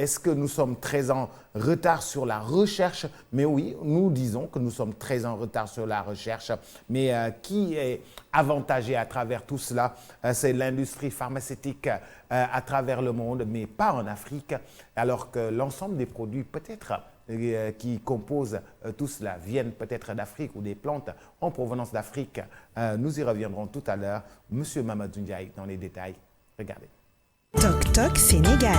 Est-ce que nous sommes très en retard sur la recherche? Mais oui, nous disons que nous sommes très en retard sur la recherche. Mais qui est avantagé à travers tout cela? C'est l'industrie pharmaceutique à travers le monde, mais pas en Afrique, alors que l'ensemble des produits peut-être qui composent tout cela viennent peut-être d'Afrique ou des plantes en provenance d'Afrique. Nous y reviendrons tout à l'heure. Monsieur Mamadou Ndiaye dans les détails. Regardez. Toc Toc Sénégal.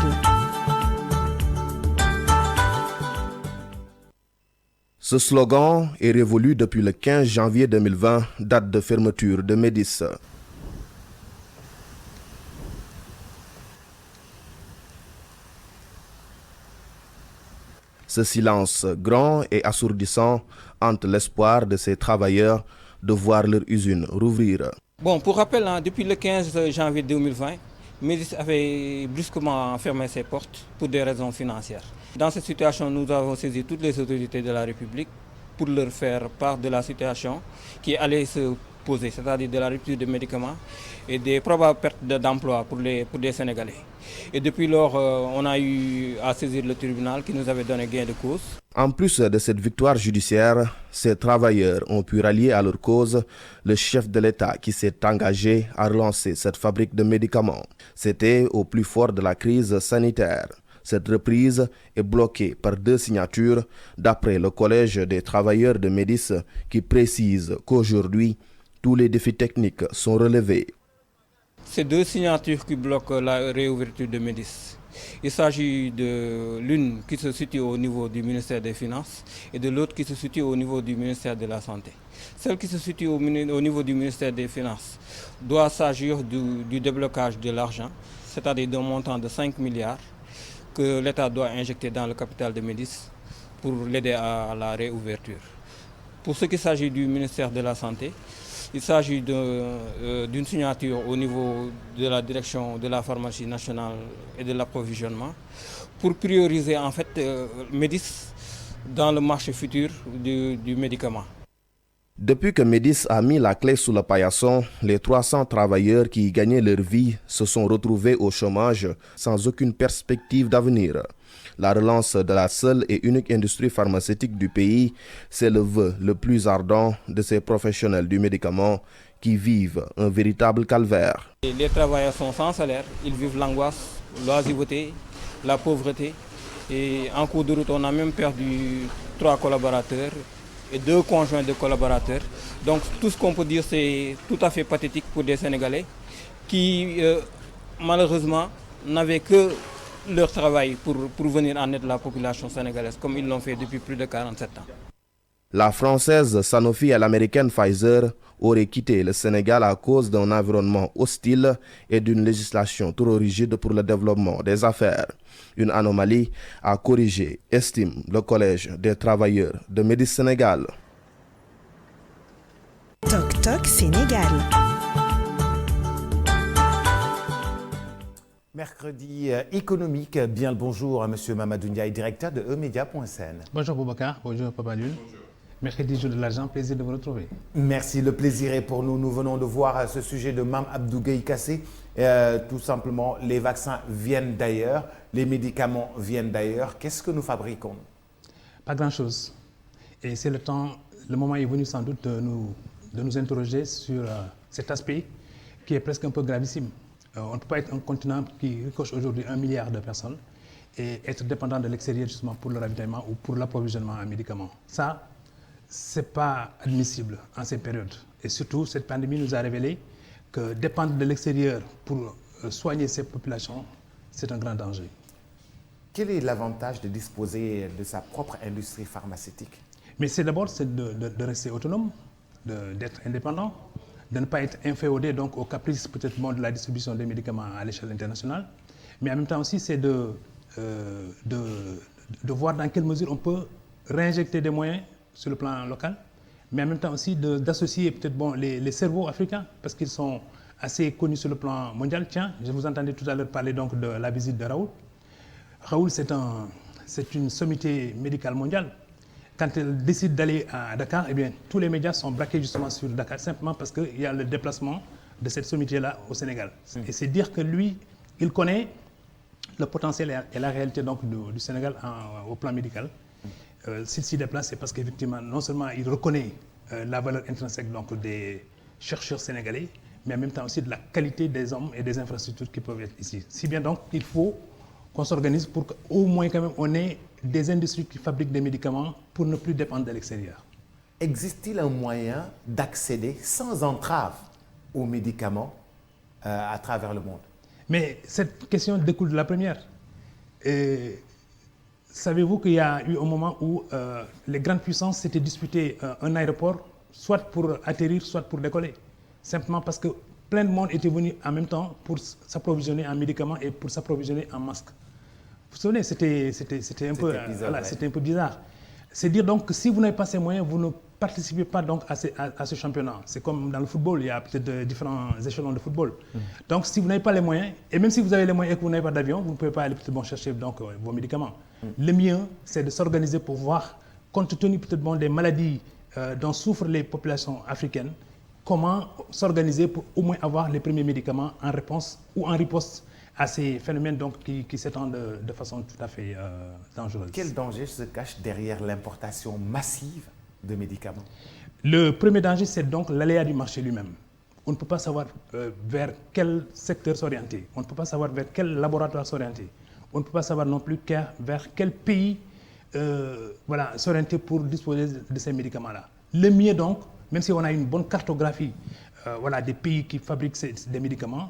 Ce slogan est révolu depuis le 15 janvier 2020, date de fermeture de Médis. Ce silence grand et assourdissant hante l'espoir de ces travailleurs de voir leur usine rouvrir. Bon, pour rappel, depuis le 15 janvier 2020, Médis avait brusquement fermé ses portes pour des raisons financières. Dans cette situation, nous avons saisi toutes les autorités de la République pour leur faire part de la situation qui allait se poser, c'est-à-dire de la rupture de médicaments et des probables pertes d'emploi pour des Sénégalais. Et depuis lors, on a eu à saisir le tribunal qui nous avait donné gain de cause. En plus de cette victoire judiciaire, ces travailleurs ont pu rallier à leur cause le chef de l'État qui s'est engagé à relancer cette fabrique de médicaments. C'était au plus fort de la crise sanitaire. Cette reprise est bloquée par 2 signatures d'après le Collège des travailleurs de Médis qui précise qu'aujourd'hui, tous les défis techniques sont relevés. C'est 2 signatures qui bloquent la réouverture de Médis. Il s'agit de l'une qui se situe au niveau du ministère des Finances et de l'autre qui se situe au niveau du ministère de la Santé. Celle qui se situe au niveau du ministère des Finances doit s'agir du déblocage de l'argent, c'est-à-dire d'un montant de 5 milliards que l'État doit injecter dans le capital de Médis pour l'aider à la réouverture. Pour ce qui s'agit du ministère de la Santé, il s'agit d'une signature au niveau de la direction de la pharmacie nationale et de l'approvisionnement pour prioriser en fait Médis dans le marché futur du médicament. Depuis que Médis a mis la clé sous le paillasson, les 300 travailleurs qui y gagnaient leur vie se sont retrouvés au chômage sans aucune perspective d'avenir. La relance de la seule et unique industrie pharmaceutique du pays, c'est le vœu le plus ardent de ces professionnels du médicament qui vivent un véritable calvaire. Les travailleurs sont sans salaire, ils vivent l'angoisse, l'oisiveté, la pauvreté. Et en cours de route, on a même perdu 3 collaborateurs et 2 conjoints de collaborateurs. Donc tout ce qu'on peut dire, c'est tout à fait pathétique pour des Sénégalais qui, malheureusement, n'avaient que leur travail pour venir en aide à la population sénégalaise, comme ils l'ont fait depuis plus de 47 ans. La française Sanofi et l'américaine Pfizer auraient quitté le Sénégal à cause d'un environnement hostile et d'une législation trop rigide pour le développement des affaires. Une anomalie à corriger, estime le Collège des travailleurs de Médis Sénégal. Toc Toc Sénégal. Mercredi économique, bien le bonjour à Monsieur Mamadou Ndiaye, directeur de eMedia.sn. Bonjour Boubacar, bonjour Papa Lune. Mercredi jour de l'argent, plaisir de vous retrouver. Merci, le plaisir est pour nous. Nous venons de voir ce sujet de Mame Abdou Gueye Kassé. Tout simplement, les vaccins viennent d'ailleurs, les médicaments viennent d'ailleurs. Qu'est-ce que nous fabriquons? Pas grand-chose. Et c'est le moment est venu sans doute de nous interroger sur cet aspect qui est presque un peu gravissime. On ne peut pas être un continent qui ricoche aujourd'hui 1 milliard de personnes et être dépendant de l'extérieur justement pour le ravitaillement ou pour l'approvisionnement en médicaments. Ça, c'est pas admissible en ces périodes. Et surtout, cette pandémie nous a révélé que dépendre de l'extérieur pour soigner ces populations, c'est un grand danger. Quel est l'avantage de disposer de sa propre industrie pharmaceutique? Mais c'est d'abord de rester autonome, d'être indépendant, de ne pas être inféodé donc aux caprices peut-être de la distribution des médicaments à l'échelle internationale. Mais en même temps aussi, c'est de voir dans quelle mesure on peut réinjecter des moyens sur le plan local, mais en même temps aussi d'associer peut-être les cerveaux africains, parce qu'ils sont assez connus sur le plan mondial. Tiens, je vous entendais tout à l'heure parler donc de la visite de Raoul. Raoul, c'est une sommité médicale mondiale. Quand elle décide d'aller à Dakar, eh bien, tous les médias sont braqués justement sur Dakar, simplement parce qu'il y a le déplacement de cette sommité-là au Sénégal. Et c'est dire que lui, il connaît le potentiel et la réalité donc, du Sénégal au plan médical. S'il s'y déplace, c'est parce qu'effectivement, non seulement il reconnaît la valeur intrinsèque donc, des chercheurs sénégalais, mais en même temps aussi de la qualité des hommes et des infrastructures qui peuvent être ici. Si bien donc, il faut qu'on s'organise pour qu'au moins quand même on ait des industries qui fabriquent des médicaments pour ne plus dépendre de l'extérieur. Existe-t-il un moyen d'accéder sans entrave aux médicaments à travers le monde? Mais cette question découle de la première. Savez-vous qu'il y a eu un moment où les grandes puissances s'étaient disputées un aéroport, soit pour atterrir, soit pour décoller? Simplement parce que plein de monde était venu en même temps pour s'approvisionner en médicaments et pour s'approvisionner en masques. Vous vous souvenez, c'était un peu bizarre. C'est dire donc que si vous n'avez pas ces moyens, vous ne participez pas donc à ce championnat. C'est comme dans le football, il y a peut-être différents échelons de football. Donc si vous n'avez pas les moyens, et même si vous avez les moyens et que vous n'avez pas d'avion, vous ne pouvez pas aller peut-être chercher donc, vos médicaments. Le mieux, c'est de s'organiser pour voir, compte tenu peut-être des maladies dont souffrent les populations africaines, comment s'organiser pour au moins avoir les premiers médicaments en réponse ou en riposte à ces phénomènes donc, qui s'étendent de façon tout à fait dangereuse. Quel danger se cache derrière l'importation massive de médicaments? Le premier danger, c'est donc l'aléa du marché lui-même. On ne peut pas savoir vers quel secteur s'orienter. On ne peut pas savoir vers quel laboratoire s'orienter. On ne peut pas savoir non plus vers quel pays s'orienter pour disposer de ces médicaments-là. Le mieux donc, même si on a une bonne cartographie des pays qui fabriquent des médicaments,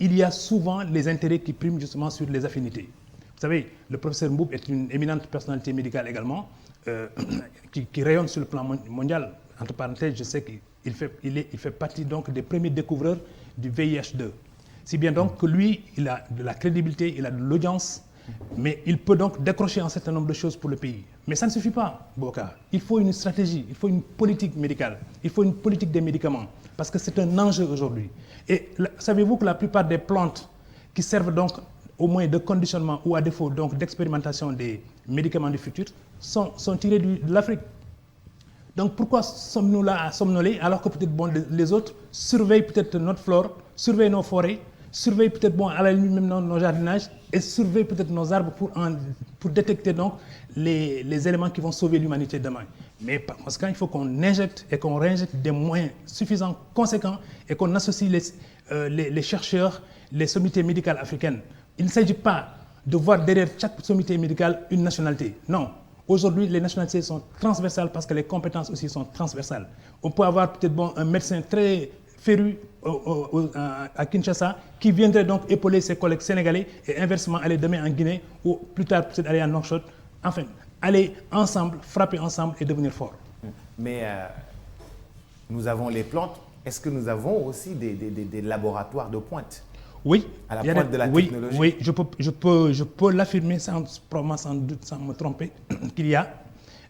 il y a souvent les intérêts qui priment justement sur les affinités. Vous savez, le professeur Mboub est une éminente personnalité médicale également, qui rayonne sur le plan mondial. Entre parenthèses, je sais qu'il fait partie donc des premiers découvreurs du VIH2. Si bien donc que lui, il a de la crédibilité, il a de l'audience, mais il peut donc décrocher un certain nombre de choses pour le pays. Mais ça ne suffit pas, Boka. Il faut une stratégie, il faut une politique médicale, il faut une politique des médicaments, parce que c'est un enjeu aujourd'hui. Et savez-vous que la plupart des plantes qui servent donc au moins de conditionnement ou à défaut donc d'expérimentation des médicaments du futur sont tirées de l'Afrique? Donc pourquoi sommes-nous là à somnoler alors que peut-être les autres surveillent peut-être notre flore, surveillent nos forêts, surveillent peut-être à la limite même nos jardinages et surveillent peut-être nos arbres pour détecter donc les éléments qui vont sauver l'humanité demain. Mais par conséquent, il faut qu'on injecte et qu'on réinjecte des moyens suffisants, conséquents, et qu'on associe les chercheurs, les sommités médicales africaines. Il ne s'agit pas de voir derrière chaque sommité médicale une nationalité. Non. Aujourd'hui, les nationalités sont transversales parce que les compétences aussi sont transversales. On peut avoir peut-être un médecin très féru à Kinshasa qui viendrait donc épauler ses collègues sénégalais et inversement aller demain en Guinée ou plus tard peut-être aller à Nouakchott. Enfin, aller ensemble, frapper ensemble et devenir fort. Mais nous avons les plantes. Est-ce que nous avons aussi des laboratoires de pointe? Oui. À la pointe de la technologie? Oui, je peux l'affirmer sans me tromper qu'il y a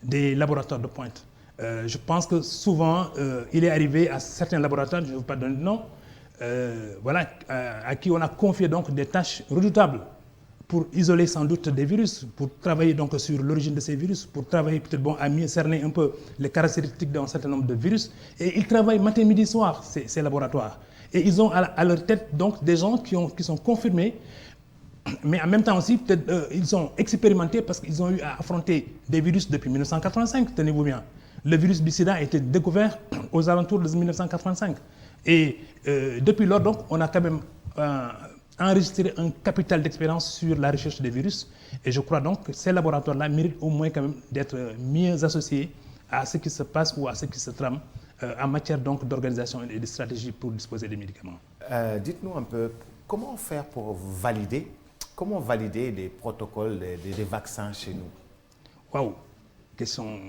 des laboratoires de pointe. Je pense que souvent, il est arrivé à certains laboratoires, je ne veux pas donner de nom, à qui on a confié donc des tâches redoutables pour isoler sans doute des virus, pour travailler donc sur l'origine de ces virus, pour travailler peut-être à mieux cerner un peu les caractéristiques d'un certain nombre de virus. Et ils travaillent matin, midi, soir, ces laboratoires. Et ils ont à leur tête donc des gens qui sont confirmés, mais en même temps aussi, peut-être, ils ont expérimenté parce qu'ils ont eu à affronter des virus depuis 1985, tenez-vous bien. Le virus du sida a été découvert aux alentours de 1985. Et depuis lors, donc, on a quand même enregistré un capital d'expérience sur la recherche des virus. Et je crois donc que ces laboratoires-là méritent au moins quand même d'être mieux associés à ce qui se passe ou à ce qui se trame en matière donc d'organisation et de stratégie pour disposer des médicaments. Dites-nous un peu, comment faire pour valider les protocoles des vaccins chez nous? Waouh, question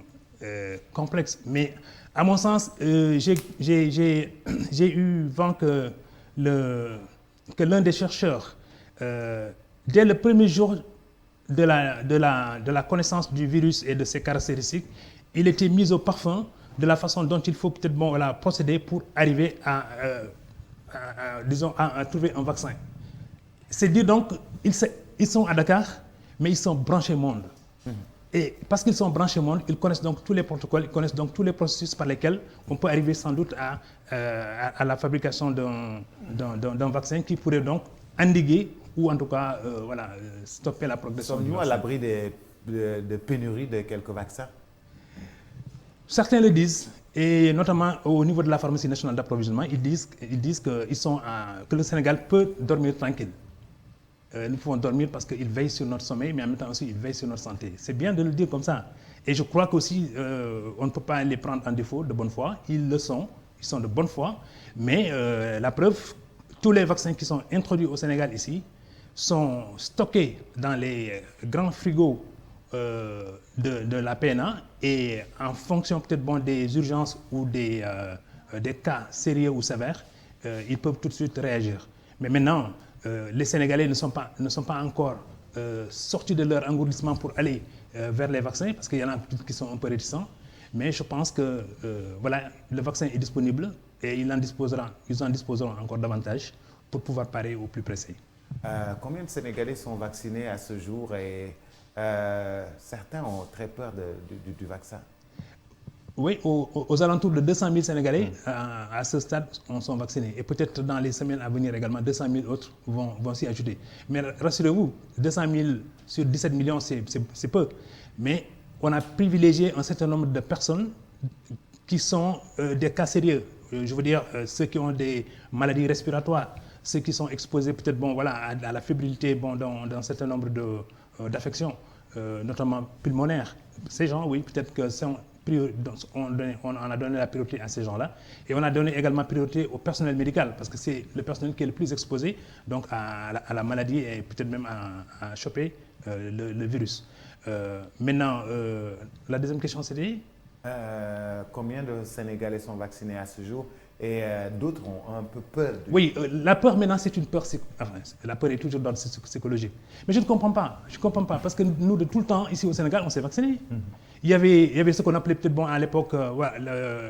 complexe. Mais à mon sens, j'ai eu vent que l'un des chercheurs, dès le premier jour de la connaissance du virus et de ses caractéristiques, il était mis au parfum de la façon dont il faut peut-être procéder pour arriver à trouver un vaccin. C'est dire donc, ils sont à Dakar, mais ils sont branchés monde. Et parce qu'ils sont branchés monde, ils connaissent donc tous les protocoles, ils connaissent donc tous les processus par lesquels on peut arriver sans doute à la fabrication d'un vaccin qui pourrait donc endiguer ou en tout cas stopper la progression. Sommes-nous à l'abri de pénurie de quelques vaccins? Certains le disent, et notamment au niveau de la pharmacie nationale d'approvisionnement, ils disent que le Sénégal peut dormir tranquille. Nous pouvons dormir parce qu'ils veillent sur notre sommeil, mais en même temps aussi ils veillent sur notre santé. C'est bien de le dire comme ça. Et je crois qu'aussi, on ne peut pas les prendre en défaut de bonne foi. Ils le sont, ils sont de bonne foi. Mais la preuve, tous les vaccins qui sont introduits au Sénégal ici sont stockés dans les grands frigos de la PNA, et en fonction peut-être des urgences ou des cas sérieux ou sévères, ils peuvent tout de suite réagir. Mais maintenant, les Sénégalais ne sont pas encore sortis de leur engourdissement pour aller vers les vaccins, parce qu'il y en a qui sont un peu réticents. Mais je pense que le vaccin est disponible et ils en disposeront encore davantage pour pouvoir parer au plus pressé. Combien de Sénégalais sont vaccinés à ce jour, et certains ont très peur du vaccin? Oui, aux alentours de 200 000 Sénégalais à ce stade sont vaccinés. Et peut-être dans les semaines à venir également, 200 000 autres vont s'y ajouter. Mais rassurez-vous, 200 000 sur 17 millions, c'est peu. Mais on a privilégié un certain nombre de personnes qui sont des cas sérieux. Je veux dire, ceux qui ont des maladies respiratoires, ceux qui sont exposés peut-être à la fébrilité dans un certain nombre d'affections, notamment pulmonaires. Ces gens, oui, peut-être que on a donné la priorité à ces gens-là. Et on a donné également priorité au personnel médical, parce que c'est le personnel qui est le plus exposé donc à la maladie et peut-être même à choper le virus. Maintenant, la deuxième question, c'était combien de Sénégalais sont vaccinés à ce jour, et d'autres ont un peu peur Oui, la peur maintenant, c'est une peur. La peur est toujours d'ordre psychologique. Mais je ne comprends pas. Je ne comprends pas, parce que nous, de tout le temps, ici au Sénégal, on s'est vaccinés. Il y avait ce qu'on appelait peut-être à l'époque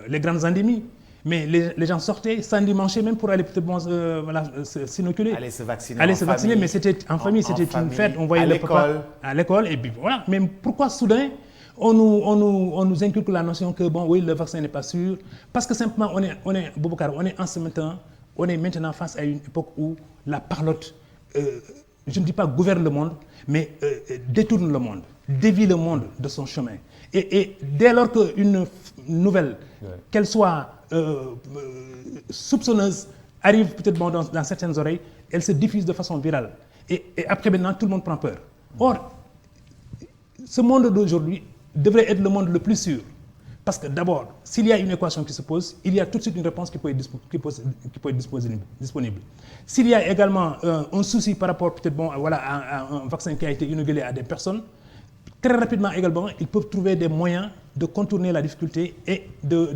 les grandes endémies. Mais les gens sortaient s'endimancher même pour aller peut-être s'inoculer. Aller se vacciner. Mais c'était en famille, c'était une fête. On voyait le papa à l'école, et puis voilà. Mais pourquoi soudain on nous inculque la notion que le vaccin n'est pas sûr? Parce que simplement on est maintenant face à une époque où la parlotte, je ne dis pas gouverne le monde, mais détourne le monde, dévie le monde de son chemin. Et dès lors qu'une nouvelle, qu'elle soit soupçonneuse, arrive peut-être dans certaines oreilles, elle se diffuse de façon virale. Et après maintenant, tout le monde prend peur. Or, ce monde d'aujourd'hui devrait être le monde le plus sûr. Parce que d'abord, s'il y a une équation qui se pose, il y a tout de suite une réponse qui peut être disponible. S'il y a également un souci par rapport peut-être à un vaccin qui a été inauguré à des personnes, très rapidement également, ils peuvent trouver des moyens de contourner la difficulté et de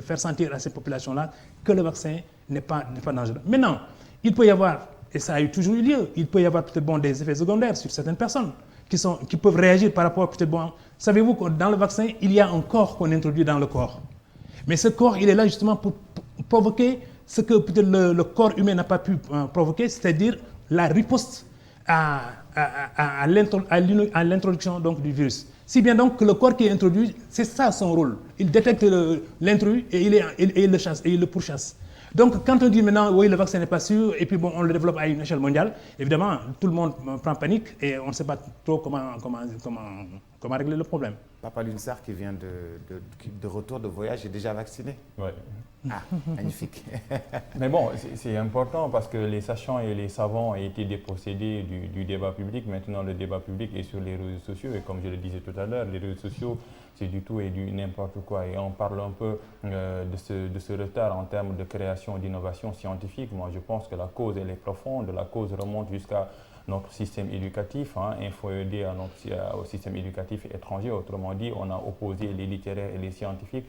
faire sentir à ces populations-là que le vaccin n'est pas dangereux. Maintenant, il peut y avoir, et ça a eu toujours eu lieu, il peut y avoir peut-être des effets secondaires sur certaines personnes qui peuvent réagir par rapport peut-être savez-vous que dans le vaccin, il y a un corps qu'on introduit dans le corps. Mais ce corps, il est là justement pour provoquer ce que peut-être le corps humain n'a pas pu provoquer, c'est-à-dire la riposte à l'introduction donc du virus. Si bien donc que le corps qui est introduit, c'est ça son rôle. Il détecte l'intrus et il le chasse et il le pourchasse. Donc quand on dit maintenant oui, le vaccin n'est pas sûr, et puis on le développe à une échelle mondiale, évidemment tout le monde prend panique et on ne sait pas trop comment régler le problème. Papa Lunsar, qui vient de retour de voyage, est déjà vacciné? Oui. Ah, magnifique. Mais bon, c'est important parce que les sachants et les savants ont été dépossédés du débat public. Maintenant, le débat public est sur les réseaux sociaux. Et comme je le disais tout à l'heure, les réseaux sociaux, c'est du tout et du n'importe quoi. Et on parle un peu de ce retard en termes de création, d'innovation scientifique. Moi, je pense que la cause, elle est profonde. La cause remonte jusqu'à notre système éducatif, inféodé au système éducatif étranger. Autrement dit, on a opposé les littéraires et les scientifiques,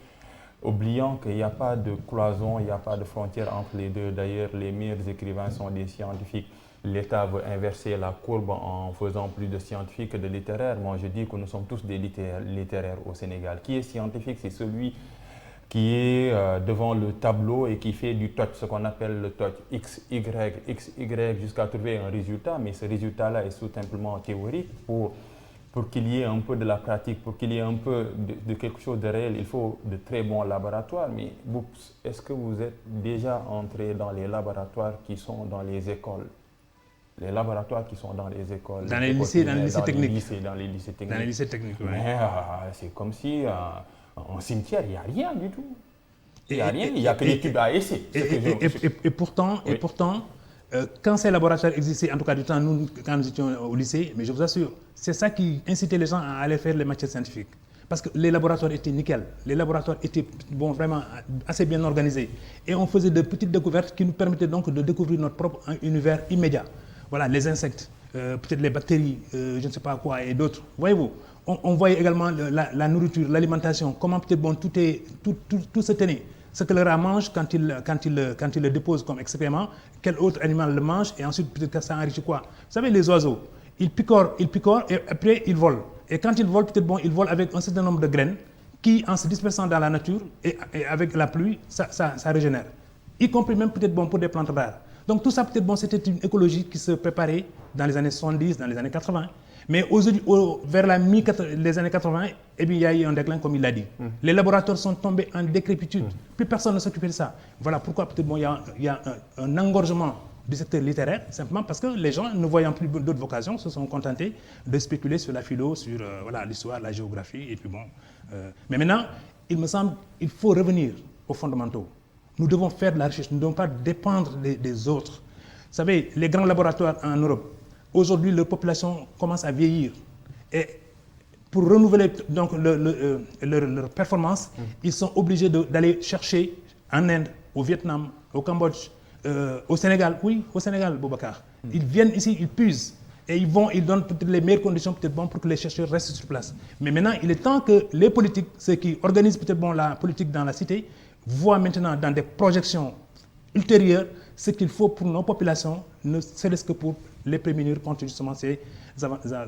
oubliant qu'il n'y a pas de cloison, il n'y a pas de frontière entre les deux. D'ailleurs, les meilleurs écrivains sont des scientifiques. L'État veut inverser la courbe en faisant plus de scientifiques que de littéraires. Moi, je dis que nous sommes tous des littéraires au Sénégal. Qui est scientifique? C'est celui qui est devant le tableau et qui fait du touch, ce qu'on appelle le touch, X, Y, jusqu'à trouver un résultat. Mais ce résultat-là est tout simplement théorique. Pour qu'il y ait un peu de la pratique, pour qu'il y ait un peu de quelque chose de réel, il faut de très bons laboratoires. Mais est-ce que vous êtes déjà entré dans les laboratoires qui sont dans les écoles? les laboratoires qui sont dans les écoles. Dans les lycées techniques. Dans les lycées techniques. Dans les lycées techniques, oui. Mais c'est comme si en cimetière, il n'y a rien du tout. Il n'y a rien, il n'y a que des tubes à essai. Et pourtant, quand ces laboratoires existaient, en tout cas du temps, nous, quand nous étions au lycée, mais je vous assure, c'est ça qui incitait les gens à aller faire les matières scientifiques. Parce que les laboratoires étaient nickel, les laboratoires étaient vraiment assez bien organisés. Et on faisait de petites découvertes qui nous permettaient donc de découvrir notre propre univers immédiat. Voilà, les insectes, peut-être les bactéries, je ne sais pas quoi, et d'autres. Voyez-vous, on voyait également la nourriture, l'alimentation, comment peut-être tout se tenait. Ce que le rat mange quand il le dépose comme excrément, quel autre animal le mange, et ensuite peut-être que ça enrichit quoi. Vous savez, les oiseaux, ils picorent, et après ils volent. Et quand ils volent, peut-être ils volent avec un certain nombre de graines qui, en se dispersant dans la nature et avec la pluie, ça régénère. Y compris même peut-être pour des plantes rares. Donc tout ça, peut-être c'était une écologie qui se préparait dans les années 70, dans les années 80. Mais aujourd'hui, vers les années 80, eh bien, il y a eu un déclin, comme il l'a dit. Les laboratoires sont tombés en décrépitude. Plus personne ne s'occupait de ça. Voilà pourquoi peut-être il y a un engorgement du secteur littéraire, simplement parce que les gens, ne voyant plus d'autres vocations, se sont contentés de spéculer sur la philo, sur l'histoire, la géographie, et puis bon. Mais maintenant, il me semble qu'il faut revenir aux fondamentaux. Nous devons faire de la recherche, nous ne devons pas dépendre des autres. Vous savez, les grands laboratoires en Europe, aujourd'hui, leur population commence à vieillir. Et pour renouveler donc leur performance, ils sont obligés d'aller chercher en Inde, au Vietnam, au Cambodge, au Sénégal. Oui, au Sénégal, Boubacar. Ils viennent ici, ils puisent. Et ils donnent peut-être les meilleures conditions pour que les chercheurs restent sur place. Mais maintenant, il est temps que les politiques, ceux qui organisent peut-être la politique dans la cité, voient maintenant dans des projections ultérieures ce qu'il faut pour nos populations, ne serait-ce que pour les prémunir contre justement ces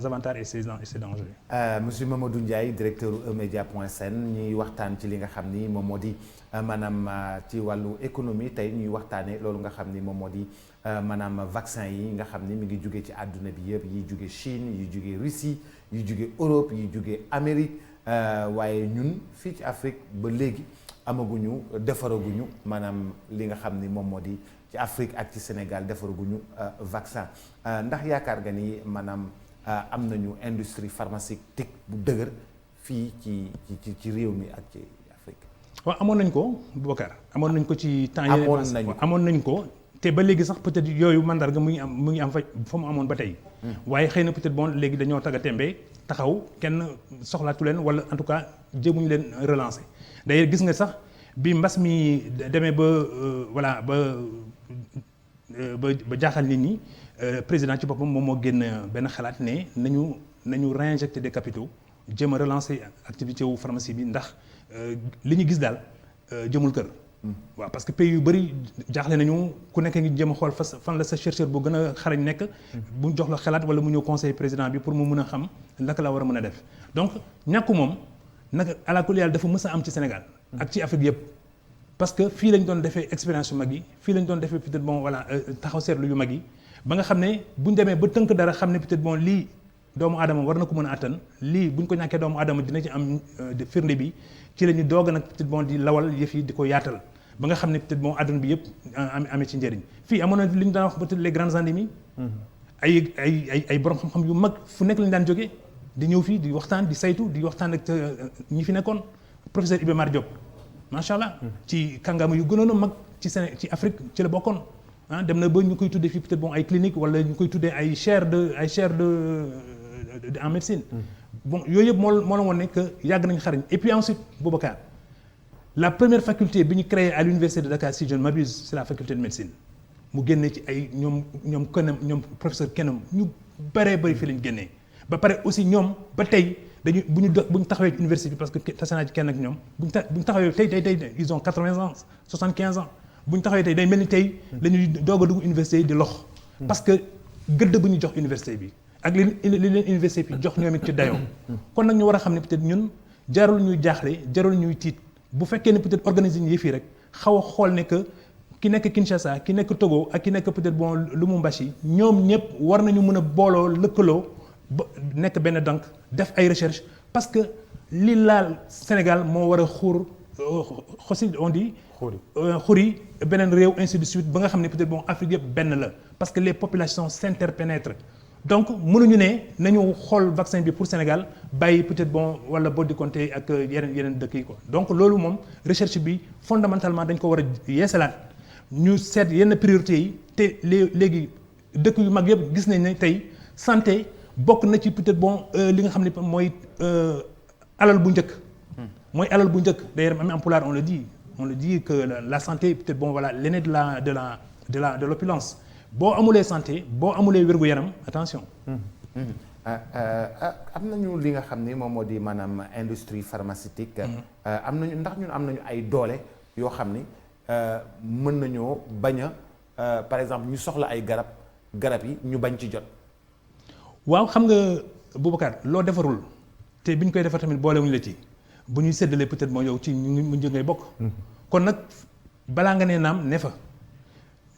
avantages et ces dangers. Monsieur Mamadou Ndiaye, directeur eMedia.sn, ñuy waxtaan ci li nga xam ni moom moo di maanaam ci wàllu économie tey ñuy waxtaanee loolu nga xam ni moom moo di maanaam vaccin yi nga xam ni mi ngi jóge ci àdduna bi yëpp yi jóge Chine yi jóge Russie yi jóge Europe yi jóge Amérique waaye ñun fii ci Afrique ba léegi amaguñu defaraguñu maanaam li nga xam ni moom moo di ci Afrique ak ci Sénégal defaraguñu vaccin ndax yaakaar nga ni maanaam am nañu industrie pharmaceutique bu dëgër fii ci réew mi ak ci Afrique. waaw amoon nañ ko Boubacar amoon nañ ko ci temps yii amoon nañ ko te ba léegi sax peut-être yooyu mandarga mu ngi am fa mu amoon ba tey. waaye xëy na peut-être léegi dañoo tagga tembe taxaw kenn soxlaatu leen wala en tout cas jéemuñu leen relancer d'ailleurs gis nga sax bi mbas mi demee ba jaaxal nit ñi président ci boppam moom moo génn benn xalaat ne nañu réinjecter des capitaux jéem a relancer activité wu pharmacie bi ndax li ñu gis daal jëmul kër. waaw parce que pays yu bëri jaaxle nañu ku nekk ngi jéem a xool fan la sa chercheur bu gën a xarañ nekk. bu jox la xalaat wala mu ñëw conseil président bi pour mu mën a xam naka la war a mën a def donc ñàkku moom naka ala kulli yàlla dafa mës a am ci Sénégal. ak ci Afrique yëpp. parce que fii lañ doon defee expérience yu mag yi fii lañ doon defee peut-être taxaw seetlu yu mag yi ba nga xam ne buñ demee ba tënk dara xam ne peut-être lii doomu aadama war na ko mën a attan lii buñ ko ñàkkee doomu aadama dina ci am firnde bi ci la ñu doog nag peut-être di lawal yëf yi di ko yaatal ba nga xam ne peut-être adduna bi yëpp amee ci njëriñ fii amoon na li ñu daan wax peut-être les grandes endémies ay borom xam-xam yu mag fu nekk lañu daan jógee di ñëw fii di waxtaan ak ñi fi nekkoon professeur Iba Mar Diop macha allah ci kàngama yu gënoon a mag ci Afrique ci la bokkoon dem na ba ñu koy tuddee fii peut-être ay clinique wala ñu koy tuddee ay chaire en médecine. Yooyu yëpp moo la woon ne que yàgg nañ xarañ et puis ensuite Boubacar la première faculté bi ñu créée à l'université de Dakar si je ne m'abuse c'est la faculté de médecine mu génnee ci ay ñoom professeur Kenam ñu bëree bëri fii lañ génnee ba pare aussi ñoom ba tey dañu bu ñu taxawee ci université bi parce que tase naa ci kenn ak ñoom bu ñu taxawee tey ils ont 80 ans 75 ans bu ñu taxawee tey day mel ni tey la ñuy doog a dugg université di lox parce que gëdd bu ñu jox université bi ak li leen université bi jox ñoom it ci dayoo kon nag ñu war a xam ne peut-être ñun jarul ñuy jaaxle jarul ñuy tiit bu fekkee ne peut-être organiser ñu yëf yi rek xaw a xool ne que ki nekk Kinshasa ki nekk Togo ak ki nekk peut-être Lumumbashi ñoom ñëpp war nañu mën a booloo lëkkaloo ba nekk benn dank def ay recherche parce que li laal Sénégal moo war a xuur xosi on dit xuri beneen réew ainsi de suite ba nga xam ne peut-être bon Afrique yëpp benn la parce que les populations s'interpénètrent donc mënuñu ne nañu xool vaccin bi pour Sénégal bàyyi peut-être bon wala boo di compter ak yeneen dëkk yi quoi donc loolu moom recherche bi fondamentalement dañ ko war a yeesalaat ñu seet yenn priorités yi te léegi dëkk yu mag yëpp gis nañ ne tey santé bokk na ci peut-être bon li nga xam ne mooy alal bu njëkk mooy alal bu njëkk d'ailleurs même en pulaar on le dit que la santé peut-être bon voilà l'aîné de l'opulence boo amulee santé boo amulee wér-gu-yaram attention. am nañu li nga xam ni moom moo di maanaam industrie pharmaceutique. am nañu ay doole yoo xam ni mën nañoo bañ a par exemple ñu soxla ay garab yi ñu bañ ci jot. waaw xam nga Boubacar loo defarul te bi ñu koy defar tamit boolewuñu la ci bu ñuy séddalee peut-être moo yow ci mu ngay bokk. kon nag balaa nga nee naam ne fa.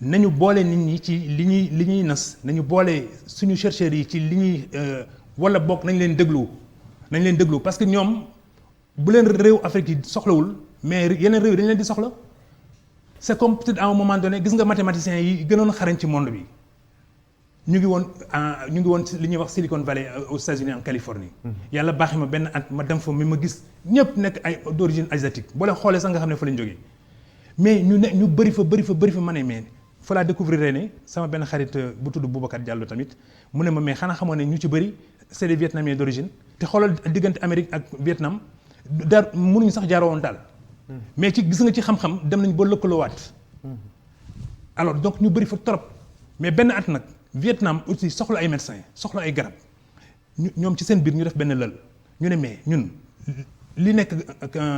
nañu boole nit ñi ci li ñuy nas nañu boole suñu chercheurs yi ci li ñuy wala bokk nañ leen déglu parce que ñoom bu leen réew Afrique yi soxlawul mais yeneen réew dañ leen di soxla c'est comme peut-être à un moment donné gis nga mathématiciens yi gënoon xarañ ci monde bi ñu ngi woon li ñuy wax Silicon Valley aux États-Unis en Californie. yàlla baaxee ma benn at ma dem fa mi ma gis ñëpp nekk ay d'origine asiatique boo leen xoolee sax nga xam ne fa lañ jógee mais ñu bëri fa ma ne mais. fa laa découvrir ne sama benn xarit bu tudd Boubacar Diallo tamit mu ne ma mais xanaa xamoon ne ñu ci bëri c'est des Vietnamiens d'origine te xoolal diggante Amérique ak Vietnam mënuñu sax jaaroo woon daal. mais ci gis nga ci xam-xam dem nañ ba lëkkaloowaat. alors donc ñu bëri fa trop mais benn at nag Vietnam aussi soxla ay médecins soxla ay garab ñoom ci seen biir ñu def benn lël ñu ne mais ñun li nekk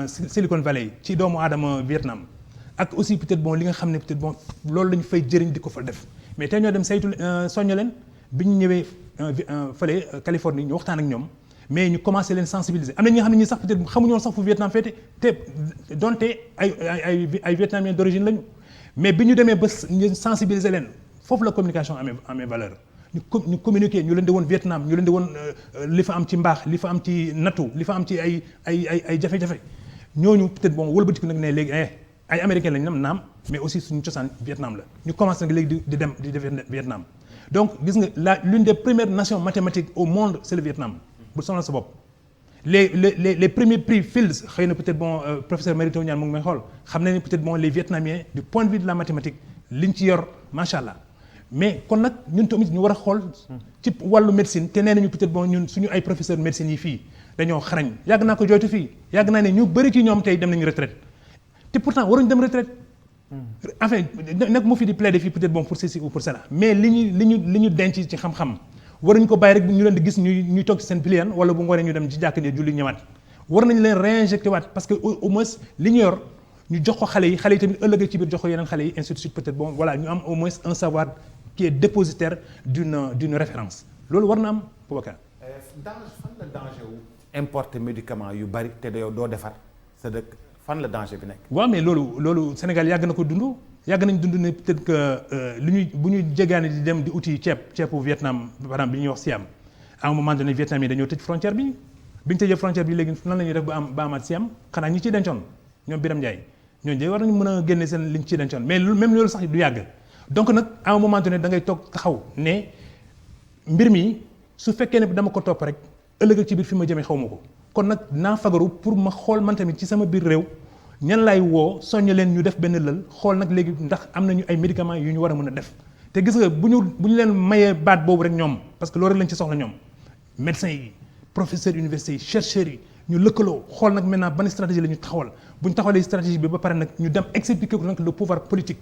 Silicon Valley ci doomu aadama Vietnam. ak aussi peut-être bon li nga xam ne peut-être bon loolu la ñu fay jëriñ di ko fa def mais tey ñoo dem saytu soñño leen bi ñu ñëwee fële Californie ñu waxtaan ak ñoom mais ñu commencé leen sensibiliser am na ñi nga xam ne ñi sax peut-être xamuñu woon sax fu Vietnam féete te donte ay Vietnamiens d'origine lañu mais bi ñu demee ba ñu sensibiliser leen foofu la communication amee valeur ñu communiquer ñu leen di woon Vietnam ñu leen di woon li fa am ci mbaax li fa am ci nattu li fa am ci ay jafe-jafe ñooñu peut-être bon wëlbatiku nag ne léegi ay américains lañ naam mais aussi suñu cosaan Vietnam la ñu commencé nag léegi di def Vietnam donc gis nga l'une des premières nations mathématiques au monde c'est le Vietnam bu sonal sa bopp les premiers prix Fields xëy na peut-être bon professeur Mary Teuw Niane mu ngi may xool xam nañ ne peut-être bon les Vietnamiens du point de vue de la mathématique liñ ci yor macha allah mais kon nag ñun tamit ñu war a xool ci wàllu médecine te nee nañu peut-être bon ñun suñu ay professeurs médecine yi fii dañoo xarañ yàgg naa ko jooytu fii yàgg naa ne ñu bëri ci ñoom tey dem nañu retraite te pourtant waruñu dem retraite enfin nag mu fi di plaider fii peut-être bon pour ceci ou pour cela mais li ñu denc ci xam-xam waruñu ko bàyyi rek ñu leen di gis ñuy toog ci seen pliant wala bu ngoonee ñu dem ci jàkk ji julli ñëwaat war nañu leen réinjecté waat parce que au moins li ñu yor ñu jox ko xale yi tamit ëllëg ci biir jox ko yeneen xale yi ainsi de suite peut-être bon voilà ñu am au moins un savoir qui est dépositaire d'une référence loolu war na am Boubacar. fan la danger wu importer médicaments yu bari te doo defar sa dëkk fan la danger bi nekk. waaw mais loolu Sénégal yàgg na ko dund nañ dund ne peut-être que bu ñu jégaane di dem di uti ceebu Vietnam par exemple bi ñuy wax Siam à un moment donné Vietnam yi dañoo tëj frontière bi ñu tëjee frontière bi léegi nan la ñuy def ba amaat Siam xanaa ñi ciy dencoon ñoom Biram Ndiaye ñooñu de war nañu mën a génne seen liñ ciy dencoon mais même loolu sax du yàgg donc nag à un moment donné da ngay toog taxaw ne mbir mi su fekkee ne dama ko topp rek ëllëg ci biir fi ma jëmee xaw ma ko kon nag naa fagaru pour ma xool man tamit ci sama biir réew ñan laay woo soññ leen ñu def benn lël xool nag léegi ndax am nañu ay médicaments yu ñu war a mën a def te gis nga bu ñu leen mayee baat boobu rek ñoom parce que loolu rek lañ ci soxla ñoom médecins yi professeurs université yi chercheurs yi ñu lëkkaloo xool nag maintenant ban stratégie la ñu taxawal bu ñu taxawalee stratégie bi ba pare nag ñu dem expliquer ko nag le pouvoir politique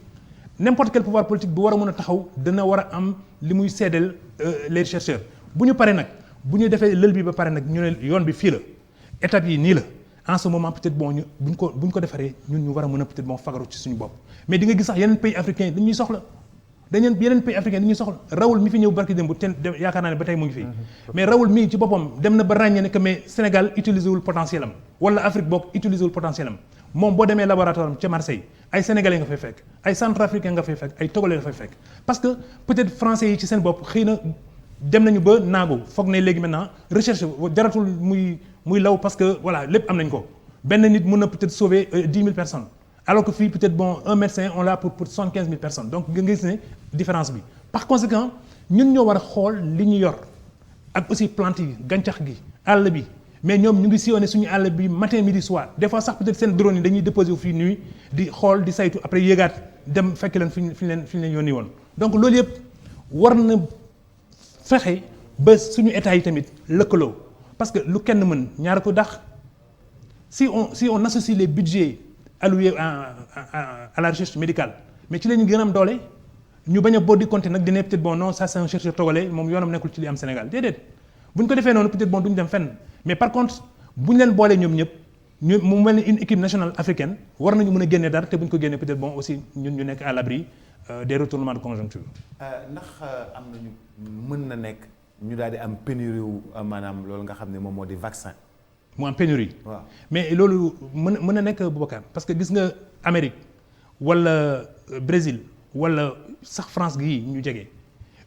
n'importe quel pouvoir politique bu war a mën a taxaw dana war a am li muy seedeel les chercheurs bu ñu paree nag bu ñu defee lël bi ba pare nag ñu ne yoon bi fii la étape yi nii la en ce moment peut-être bon ñu buñ ko defaree ñun ñu war a mën a peut-être bon fagaru ci suñu bopp mais di nga gis sax yeneen pays africains yi dañuy soxla Raoul mi fi ñëw barki démb te yaakaar naa ne ba tey mu ngi fii mais Raoul mii ci boppam dem na ba ràññee ne que mais Sénégal utiliser wul potentiel am wala Afrique boog utiliser wul potentiel am moom boo demee laboratoire am ca Marseille ay sénégalais nga fay fekk ay centrafricains nga fay fekk ay togolais nga fay fekk parce que peut-être français yi ci seen bopp xëy na dem nañu ba naagu foog ne léegi maintenant recherche jaratul muy law parce que voilà lépp am nañ ko benn nit mën na peut-être sauver 10 000 personnes alors que fii peut-être bon un médecin on l'a pour 75 000 personnes donc nga gis ne différence bi par conséquent ñun ñoo war a xool li ñu yor ak aussi plante yi gàncax gi àll bi mais ñoom ñu ngi sillonné suñu àll bi matin midi soir des fois sax peut-être seen drone yi dañuy déposé wu fii nuit di xool di saytu après yéegaat dem fekk leen fi ñu leen yónni woon donc loolu yëpp war na fexe ba suñu état yi tamit lëkkaloo parce que lu kenn mën ñaar ko dax si on associe les budgets alloués à la recherche médicale mais ci la ñu gën a am doole ñu bañ a boddi compter nag dina peut-être bon non ça c'est un chercheur togolais moom yoonam nekkul ci li am Sénégal déedéet bu ñu ko defee noonu peut-être bon duñu dem fenn mais par contre bu ñu leen boolee ñoom ñëpp ñu mu mel ni une équipe nationale africaine war nañu mën a génne dara te bu ñu ko génnee peut-être bon aussi ñun ñu nekk à l'abri des retournements de conjoncture. ndax am nañu mën na nekk ñu daal di am pénurie wu maanaam loolu nga xam ne moom moo di vaccin. mu am pénurie. waaw mais loolu mën na nekk Boubacar parce que gis nga Amérique wala Brésil wala sax France gii ñu jege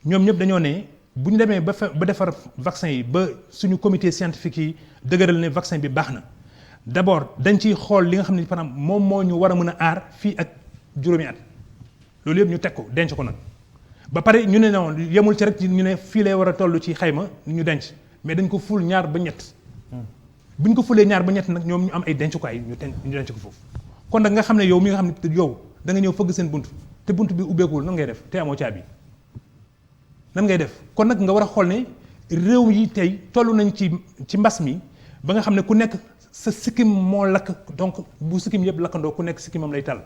ñoom ñëpp dañoo ne bu ñu demee ba defar vaccin yi ba suñu comité scientifique yi dëgëral ne vaccin bi baax na d'abord dañ ciy xool li nga xam ne par exemple moom moo ñu war a mën a aar fii ak juróomi at loolu yëpp ñu teg ko denc ko nag ba pare ñu ne non yemul ci rek ñu ne fii lay war a toll ci xayma ñu denc mais dañ ko ful ñaar ba ñett. bu ñu ko fulee ñaar ba ñett nag ñoom ñu am ay dencukaay ñu denc ko foofu kon nag nga xam ne yow mi nga xam ne yow da nga ñëw fëgg seen bunt te bunt bi ubbeekuwul nan ngay def te amoo caabi nan ngay def kon nag nga war a xool ne réew yi tey toll nañ ci mbas mi ba nga xam ne ku nekk sa sikkim moo lakk donc bu sikkim yëpp lakkandoo ku nekk sikkimam lay tal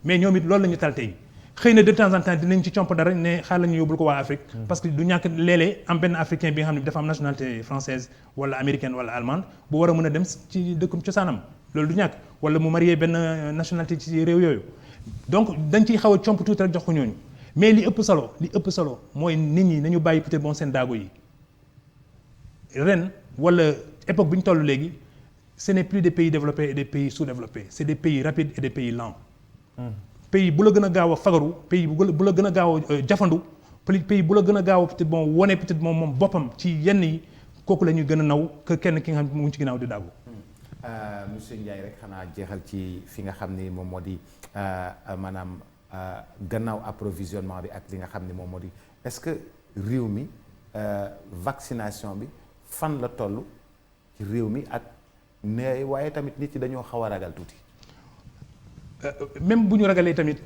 mais ñoom it loolu la ñu tal tey xëy na de temps en temps dinañ ci comp dara ne xaar la ñu yóbbul ko waa Afrique parce que du ñàkk léeg-léeg am benn africain bi nga xam ne dafa am nationalité française wala américaine wala allemande bu war a mën a dem ci dëkkum cosaanam loolu du ñàkk wala mu marié benn nationalité ci réew yooyu donc dañ ciy xaw a comp tuuti rek jox ko ñooñu mais li ëpp solo mooy nit ñi nañu bàyyi peut-être bon seen daago yi ren wala époque bi ñu toll léegi ce n'est plus des pays développés et des pays sous-développés c'est des pays rapides et des pays lents pays bu la gën a gaaw a fagaru pays bu la gën a gaaw a jafandu pays bu la gën a gaaw a peut-être bon wone peut-être moom boppam ci yenn yi kooku la ñuy gën a naw que kenn ki nga xam ne mu ngi ci ginnaaw di daagu. monsieur Ndiaye rek xanaa jeexal ci fi nga xam ni moom moo di maanaam gannaaw approvisionnement bi ak li nga xam ni moom moo di est-ce que réew mi vaccination bi fan la toll ci réew mi ak ne waaye tamit nit yi dañoo xaw a ragal tuuti. même bu ñu ragalee tamit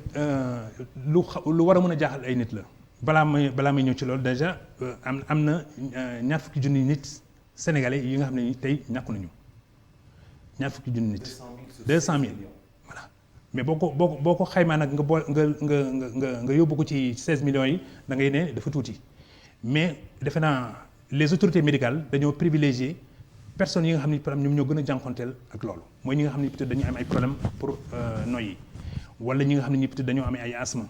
lu war a mën a jaaxal ay nit la balaa may ñëw ci loolu déjà am na ñaar fukki junni nit sénégalais yi nga xam ne ni tey ñàkku nañu ñaar fukki junni nit 200 000 voilà mais boo ko xaymaa nag nga yóbbu ko ci 16 millions yi da ngay ne dafa tuuti mais defe naa les autorités médicales dañoo privilégier personnes yi nga xam ne par exemple ñoom ñoo gën a jànkonteel ak loolu mooy ñi nga xam ne peut-être dañuy am ay problème pour noyyi wala ñi nga xam ne ñi peut-être dañoo amee ay asthme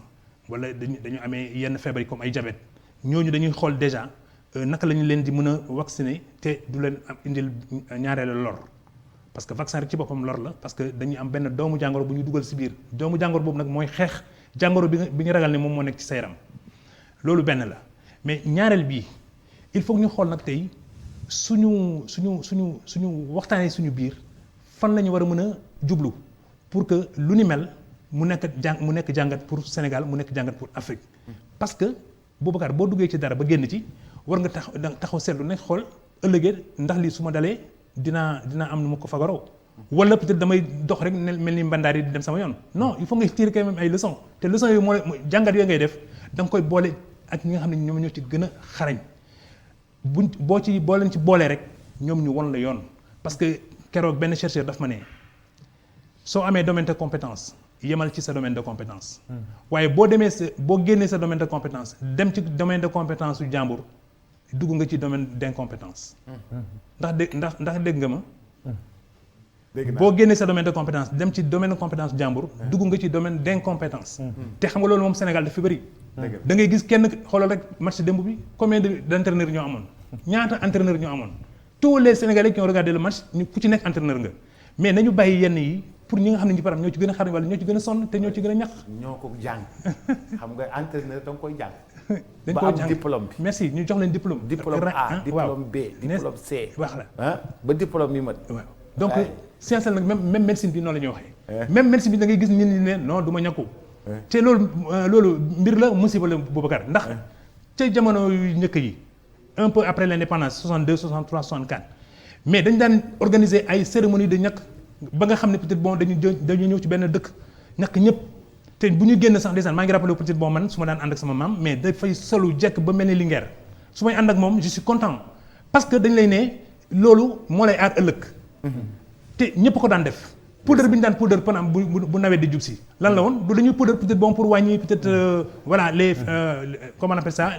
wala dañu amee yenn feebar yi comme ay diabète ñooñu dañuy xool déjà naka la ñu leen di mën a vacciner te du leen am indil ñaareelu lor parce que vaccin rek ci boppam lor la parce que dañuy am benn doomu jàngoro bu ñu dugal ci biir doomu jàngoro boobu nag mooy xeex jàngoro bi ñu ragal ne moom moo nekk ci sa yaram loolu benn la mais ñaareel bii il faut que ñu xool nag tey suñu waxtaanee suñu biir fan la ñu war a mën a jublu pour que lu ni mel mu nekk jàngat pour Sénégal mu nekk jàngat pour Afrique parce que Boubacar boo duggee ci dara ba génn ci war nga taxaw seetlu ne xool ëllëgee ndax lii su ma dalee dina am nu ma ko fagaroo wala peut-être damay dox rek mel ni mbandaar yi di dem sama yoon non il faut nga tirer quand même ay leçons te leçons yooyu moo jàngat yooyu ngay def da nga koy boole ak ñi nga xam ne ñoom ñoo ci gën a xarañ boo leen ci boolee rek ñoom ñu won la yoon parce que keroog benn chercheur daf ma ne soo amee domaine de compétence yemal ci sa domaine de compétence waaye boo génnee sa domaine de compétence dem ci domaine de compétence yu jàmbur dugg nga ci domaine d'incompétence ndax dégg nga ma boo génnee sa domaine de compétence dem ci domaine de compétence jàmbur dugg nga ci domaine d'incompétence te xam nga loolu moom Sénégal daf fi bëri da ngay gis kenn xoolal rek match démb bi combien d'entraîneurs ñoo amoon ñaata entraîneurs ñoo amoon tous les Sénégalais qui ont regardé le match ku ci nekk entraîneur nga mais nañu bàyyi yenn yi pour ñi nga xam ne ñi param ñoo ci gën a xarañ wala ñoo ci gën a sonn te ñoo ci gën a ñàkk ñoo ko jàng xam nga entraîneur da nga koy jàng dañ ba ko am jàng diplôme bi merci ñu jox leen diplôme A diplôme B diplôme C wax la ba diplôme yi mat waaw donc science la nag même médecine bi noonu la ñuy waxee. même médecine bi da ngay gis nit ñi ne non du ma ñàkku. te loolu mbir la musiba la Boubacar ndax ca jamono yu njëkk yi un peu après l'indépendance 62 63 64 mais dañ daan organiser ay cérémonie de ñàkk ba nga xam ne peut-être bon dañu ñëw ci benn dëkk ñàkk ñëpp te bu ñu génn sax ndeysaan maa ngi rappelé peut-être bon man su ma daan ànd ak sama maam mais dafay solu jekk ba mel ni Linguère su may ànd ak moom je suis content parce que dañ lay ne loolu moo lay aar ëllëg te ñëpp ko daan def poudre bi ñu daan poudre par exemple bu nawet di jub si lan la woon du dañuy poudre peut-être bon pour wàññi peut-être voilà les comment on appelle ça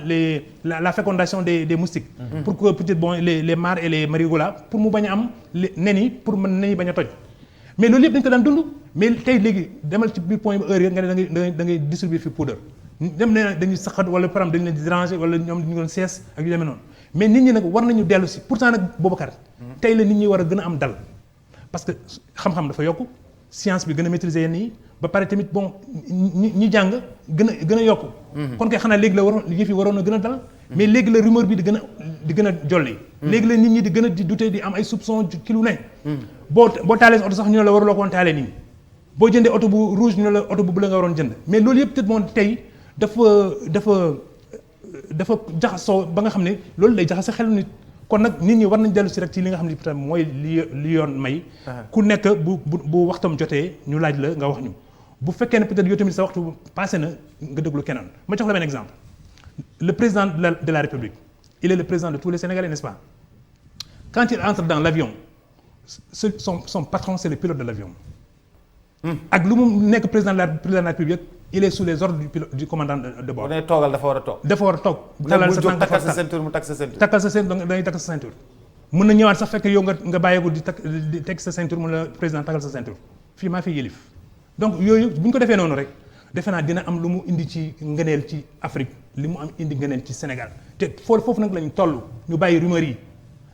la fécondation des moustiques pour que peut-être bon les mares et les marigolas pour mu bañ a am nen yi pour mën nen yi bañ a toj mais loolu yëpp dañu ko daan dund mais tey léegi demal ci biir point heure yi nga ne da ngay distribuer fi poudre dem ne dañuy saxat wala par exemple dañu leen di déranger wala ñoom ñu doon sees ak yu demee noonu mais nit ñi nag war nañu dellu si pourtant nag Boubacar tey la nit ñi war a gën a am dal parce que xam-xam dafa yokku science bi gën a maîtriser yenn yi ba pare tamit bon ñi jàng gën a yokku kon kay xanaa léegi la waroon yëf yi waroon a gën a dal mais léegi la rumeur bi di gën a jolli léegi la nit ñi di gën a di douter di am ay soupçon ci lu ne boo taalee oto sax ñu ne la waruloo ko woon taalee nii boo jëndee oto bu rouge ñu ne la oto bu bleu nga waroon jënd mais loolu yëpp peut-être moom tey dafa jaxasoo ba nga xam ne loolu lay jaxase xelu nit kon nag nit ñi war nañ dellu si rek ci li nga xam ne peut-être mooy li yoon may ku nekk bu waxtam jotee ñu laaj la nga wax ñu bu fekkee ne peut-être yow tamit sa waxtu passé na nga déglu keneen ma jox la benn exemple le président de la République il est le président de tous les Sénégalais n'est-ce pas quand il entre dans l'avion son patron c'est le pilote de l'avion ak lu mu nekk président de la République il est sous les ordres du commandant de bord. bu ne toogal dafa war a toog. dafa war a toog. talal sa tànk takkal sa ceinture mu takk sa ceinture. takkal sa ceinture dañuy takk sa ceinture. mën na ñëwaat sax fekk yow nga bàyyeeku di teg sa ceinture mu la président takkal sa ceinture fii maa fi yëlif donc yooyu bu ñu ko defee noonu rek defe naa dina am lu mu indi ci ngëneel ci Afrique li mu am indi ngëneel ci Sénégal te foofu nag lañu toll ñu bàyyi rumeur yi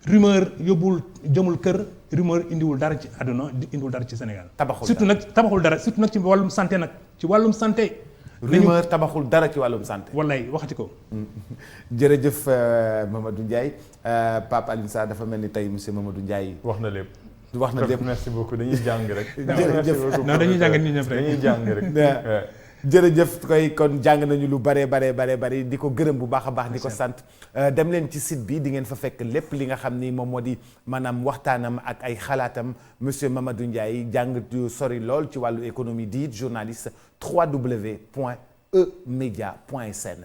rumeur yóbbul jëmul kër rumeur indiwul dara ci àdduna indiwul dara ci Sénégal. tabaxul dara surtout nag ci wàllum santé nag ci wàllum santé. rumeur tabaxul dara ci wàllum santé. wallaay waxati ko. jërëjëf Mamadou Ndiaye Pape Alioune Sarr dafa mel ni tey monsieur Mamadou Ndiaye. wax na lépp. wax na lépp merci beaucoup dañuy jàng rek. jërëjëf non dañuy jàng nit ñëpp rek dañuy jàng rek. jërëjëf koy kon jàng nañu lu bare di ko gërëm bu baax a baax di ko sant dem leen ci site bi di ngeen fa fekk lépp li nga xam ni moom moo di maanaam waxtaanam ak ay xalaatam monsieur Mamadou Ndiaye jàng yu sori lool ci wàllu économie di journaliste www.emedia.sn